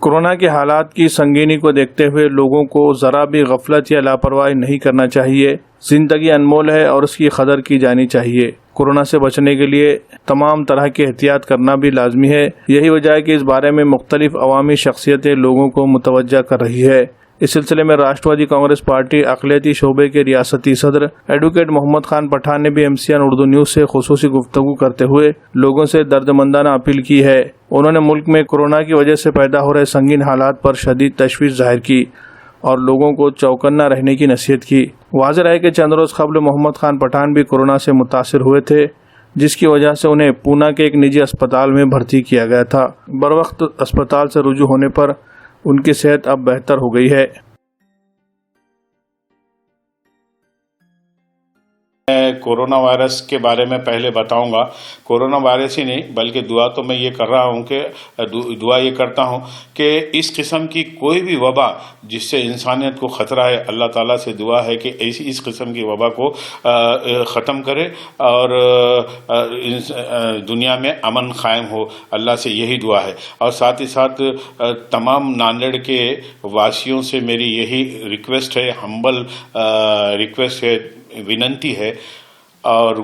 Corona کے حالات کی سنگینی کو دیکھتے ہوئے لوگوں کو ذرا بھی غفلت یا لاپرواہی نہیں کرنا چاہیے۔ زندگی انمول ہے اور اس کی قدر کی جانی چاہیے۔ کورونا سے بچنے کے لیے تمام طرح کی احتیاط کرنا بھی لازمی ہے۔ یہی وجہ ہے کہ اس بارے میں مختلف عوامی شخصیتیں لوگوں کو متوجہ کر رہی ہے۔ اس سلسلے میں راشٹروادی کانگریس پارٹی اقلیتی شعبے کے ریاستی صدر ایڈوکیٹ محمد خان پٹھان نے بھی MCN اردو نیوز سے خصوصی گفتگو کرتے ہوئے لوگوں سے دردمندانہ اپیل کی ہے۔ انہوں نے ملک میں کورونا کی وجہ سے پیدا ہو رہے سنگین حالات پر شدید تشویش ظاہر کی اور لوگوں کو چوکنا رہنے کی نصیحت کی۔ واضح ہے کہ چند روز قبل محمد خان پٹھان بھی کورونا سے متاثر ہوئے تھے، جس کی وجہ سے انہیں پونا کے ایک نجی اسپتال میں بھرتی کیا گیا تھا۔ بروقت اسپتال سے رجوع ہونے پر ان کی صحت اب بہتر ہو گئی ہے۔ میں کورونا وائرس کے بارے میں پہلے بتاؤں گا۔ کورونا وائرس ہی نہیں بلکہ دعا تو میں یہ کر رہا ہوں کہ دعا یہ کرتا ہوں کہ اس قسم کی کوئی بھی وبا جس سے انسانیت کو خطرہ ہے، اللہ تعالیٰ سے دعا ہے کہ اس قسم کی وبا کو ختم کرے اور دنیا میں امن قائم ہو، اللہ سے یہی دعا ہے۔ اور ساتھ ہی ساتھ تمام ناندیڑ کے واسیوں سے میری یہی ریکویسٹ ہے، ہمبل ریکویسٹ ہے، وننتی ہے اور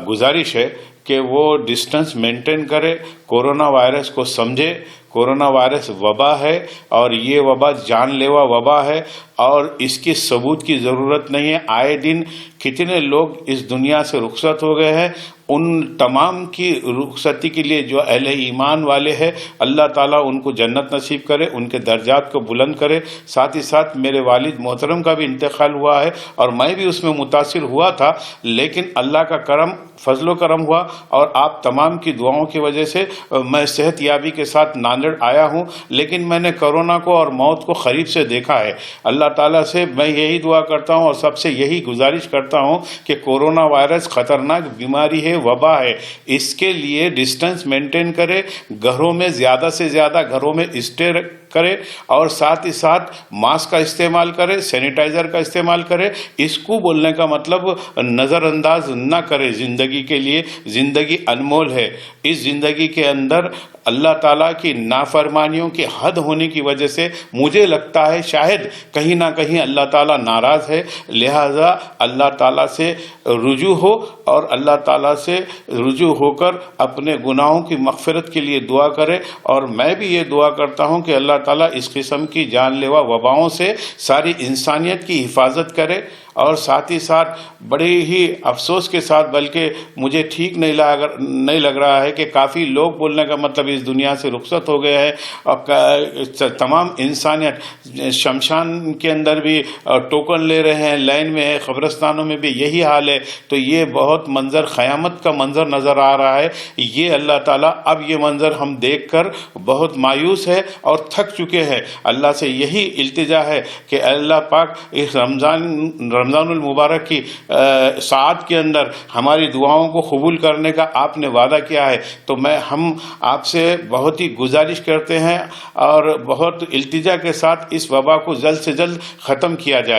گزارش ہے کہ وہ ڈسٹنس مینٹین کرے، کورونا وائرس کو سمجھے۔ کورونا وائرس وبا ہے اور یہ وبا جان لیوا وبا ہے اور اس کی ثبوت کی ضرورت نہیں ہے۔ آئے دن کتنے لوگ اس دنیا سے رخصت ہو گئے ہیں، ان تمام کی رخصتی کے لیے جو اہل ایمان والے ہیں، اللہ تعالیٰ ان کو جنت نصیب کرے، ان کے درجات کو بلند کرے۔ ساتھ ہی ساتھ میرے والد محترم کا بھی انتقال ہوا ہے اور میں بھی اس میں متاثر ہوا تھا، لیکن اللہ کا کرم، فضل و کرم ہوا اور آپ تمام کی دعاؤں کی وجہ سے میں صحت یابی کے ساتھ ناندیڑ آیا ہوں۔ لیکن میں نے کورونا کو اور موت کو قریب سے دیکھا ہے۔ اللہ تعالیٰ سے میں یہی دعا کرتا ہوں اور سب سے یہی گزارش کرتا ہوں کہ کورونا وائرس خطرناک بیماری ہے، وبا ہے، اس کے لیے ڈسٹنس مینٹین کرے، گھروں میں زیادہ سے زیادہ گھروں میں اسٹے کرے اور ساتھ ہی ساتھ ماسک کا استعمال کرے، سینیٹائزر کا استعمال کرے۔ اس کو بولنے کا مطلب نظر انداز نہ کرے۔ زندگی کے لیے زندگی انمول ہے، اس زندگی کے اندر اللہ تعالیٰ کی نافرمانیوں کی حد ہونے کی وجہ سے مجھے لگتا ہے شاید کہیں نہ کہیں اللہ تعالیٰ ناراض ہے، لہٰذا اللہ تعالیٰ سے رجوع ہو اور اللہ تعالیٰ سے رجوع ہو کر اپنے گناہوں کی مغفرت کے لیے دعا کرے۔ اور میں بھی یہ دعا کرتا ہوں کہ اللہ تعالیٰ اس قسم کی جان لیوا وباؤں سے ساری انسانیت کی حفاظت کرے۔ اور ساتھ ہی ساتھ بڑے ہی افسوس کے ساتھ، بلکہ مجھے ٹھیک نہیں لگ رہا ہے کہ کافی لوگ بولنے کا مطلب اس دنیا سے رخصت ہو گئے ہیں اور تمام انسانیت شمشان کے اندر بھی ٹوکن لے رہے ہیں، لائن میں ہے، قبرستانوں میں بھی یہی حال ہے۔ تو یہ بہت منظر قیامت کا منظر نظر آ رہا ہے۔ یہ اللہ تعالیٰ اب یہ منظر ہم دیکھ کر بہت مایوس ہے اور تھک چکے ہیں۔ اللہ سے یہی التجا ہے کہ اللہ پاک اس رمضان المبارک کی ساعت کے اندر ہماری دعاؤں کو قبول کرنے کا آپ نے وعدہ کیا ہے، تو ہم آپ سے بہت ہی گزارش کرتے ہیں اور بہت التجا کے ساتھ اس وبا کو جلد سے جلد ختم کیا جائے۔